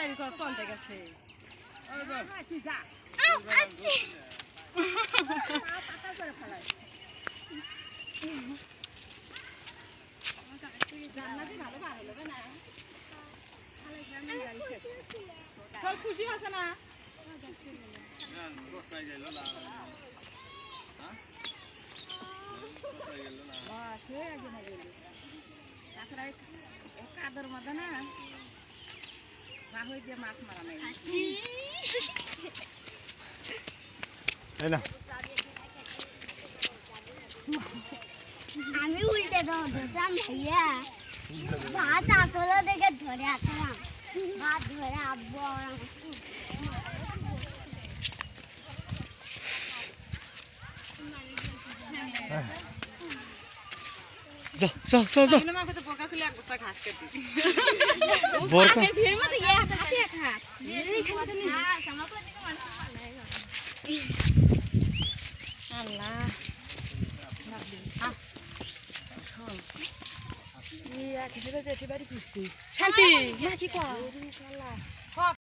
বাইরে কর তলতে গেছে খুশি আছে না কাদর মধ্যে না হয়ে দিয়ে মাছ মারা নাই আমি উল্টে ধরতাম ভাইয়া ভাত আসলে দেখে ধরে আসলাম ভাত ধরে আব্বু পোকা খুলে এক বস্তা ঘাস কেটে শান্তি কি